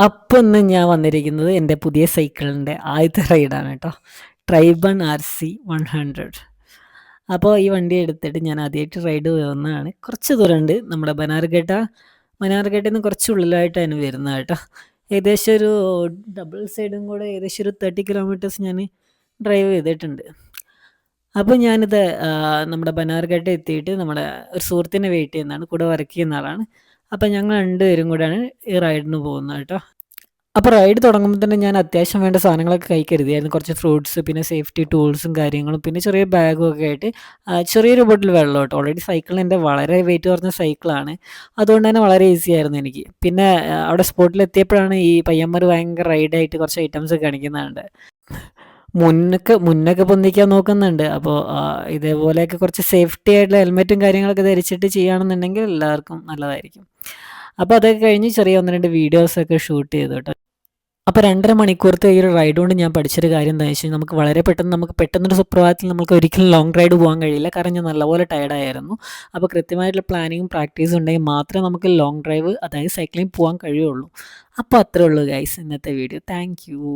അപ്പോൾ ഇന്ന് ഞാൻ വന്നിരിക്കുന്നത് എൻ്റെ പുതിയ സൈക്കിളിൻ്റെ ആദ്യത്തെ റൈഡാണ് കേട്ടോ. ട്രൈബൺ RC 100. അപ്പോൾ ഈ വണ്ടി എടുത്തിട്ട് ഞാൻ ആദ്യമായിട്ട് റൈഡ് പോകുന്നതാണ്. കുറച്ച് ദൂരമുണ്ട്. നമ്മുടെ ബനാർഘട്ടയിൽ നിന്ന് കുറച്ച് ഉള്ളിലായിട്ടാണ് വരുന്നത് കേട്ടോ. ഏകദേശം ഒരു ഡബിൾ സൈഡും കൂടെ ഏകദേശം ഒരു 30 കിലോമീറ്റേഴ്സ് ഞാൻ ഡ്രൈവ് ചെയ്തിട്ടുണ്ട്. അപ്പോൾ ഞാനിത് നമ്മുടെ ബനാർഘട്ട എത്തിയിട്ട് നമ്മുടെ ഒരു സുഹൃത്തിനെ വെയിറ്റ് ചെയ്യുന്നതാണ്. കൂടെ വർക്ക് ചെയ്യുന്ന ആളാണ്. അപ്പോൾ ഞങ്ങൾ രണ്ടുപേരും കൂടെയാണ് ഈ റൈഡിന് പോകുന്നത് കേട്ടോ. അപ്പോൾ റൈഡ് തുടങ്ങുമ്പോൾ തന്നെ ഞാൻ അത്യാവശ്യം വേണ്ട സാധനങ്ങളൊക്കെ കയ്യിൽ കരുതിയായിരുന്നു. കുറച്ച് ഫ്രൂട്ട്സ്, പിന്നെ സേഫ്റ്റി ടൂൾസും കാര്യങ്ങളും, പിന്നെ ചെറിയ ബാഗും ഒക്കെ ആയിട്ട് ചെറിയൊരു ബോട്ടിൽ വെള്ളം കേട്ടോ. ഓൾറെഡി സൈക്കിളിന് എൻ്റെ വളരെ വെയിറ്റ് കുറഞ്ഞ സൈക്കിളാണ്. അതുകൊണ്ട് തന്നെ വളരെ ഈസി ആയിരുന്നു എനിക്ക്. പിന്നെ അവിടെ സ്പോട്ടിൽ എത്തിയപ്പോഴാണ് ഈ പയ്യന്മാർ ഭയങ്കര റൈഡായിട്ട് കുറച്ച് ഐറ്റംസ് കാണിക്കുന്നുണ്ട്. മുന്നൊക്കെ പൊന്തിക്കാൻ നോക്കുന്നുണ്ട്. അപ്പോൾ ഇതേപോലെയൊക്കെ കുറച്ച് സേഫ്റ്റി ആയിട്ടുള്ള ഹെൽമെറ്റും കാര്യങ്ങളൊക്കെ ധരിച്ചിട്ട് ചെയ്യുകയാണെന്നുണ്ടെങ്കിൽ എല്ലാവർക്കും നല്ലതായിരിക്കും. അപ്പോൾ അതൊക്കെ കഴിഞ്ഞ് ചെറിയ 1-2 വീഡിയോസൊക്കെ ഷൂട്ട് ചെയ്തു കേട്ടോ. അപ്പോൾ 2.5 മണിക്കൂറത്തെ ഈ ഒരു റൈഡ് കൊണ്ട് ഞാൻ പഠിച്ചൊരു കാര്യം എന്താണെന്ന് വെച്ചാൽ നമുക്ക് പെട്ടെന്നൊരു സുപ്രഭാതത്തിൽ നമുക്ക് ഒരിക്കലും ലോങ് റൈഡ് പോകാൻ കഴിയില്ല. കാരണം ഞാൻ നല്ലപോലെ ടയർഡായിരുന്നു. അപ്പോൾ കൃത്യമായിട്ടുള്ള പ്ലാനിങ്ങും പ്രാക്ടീസും ഉണ്ടെങ്കിൽ മാത്രമേ നമുക്ക് ലോങ് ഡ്രൈവ്, അതായത് സൈക്ലിംഗ് പോകാൻ കഴിയുള്ളൂ. അപ്പോൾ അത്രേ ഉള്ളൂ ഗൈസ് ഇന്നത്തെ വീഡിയോ. Thank you.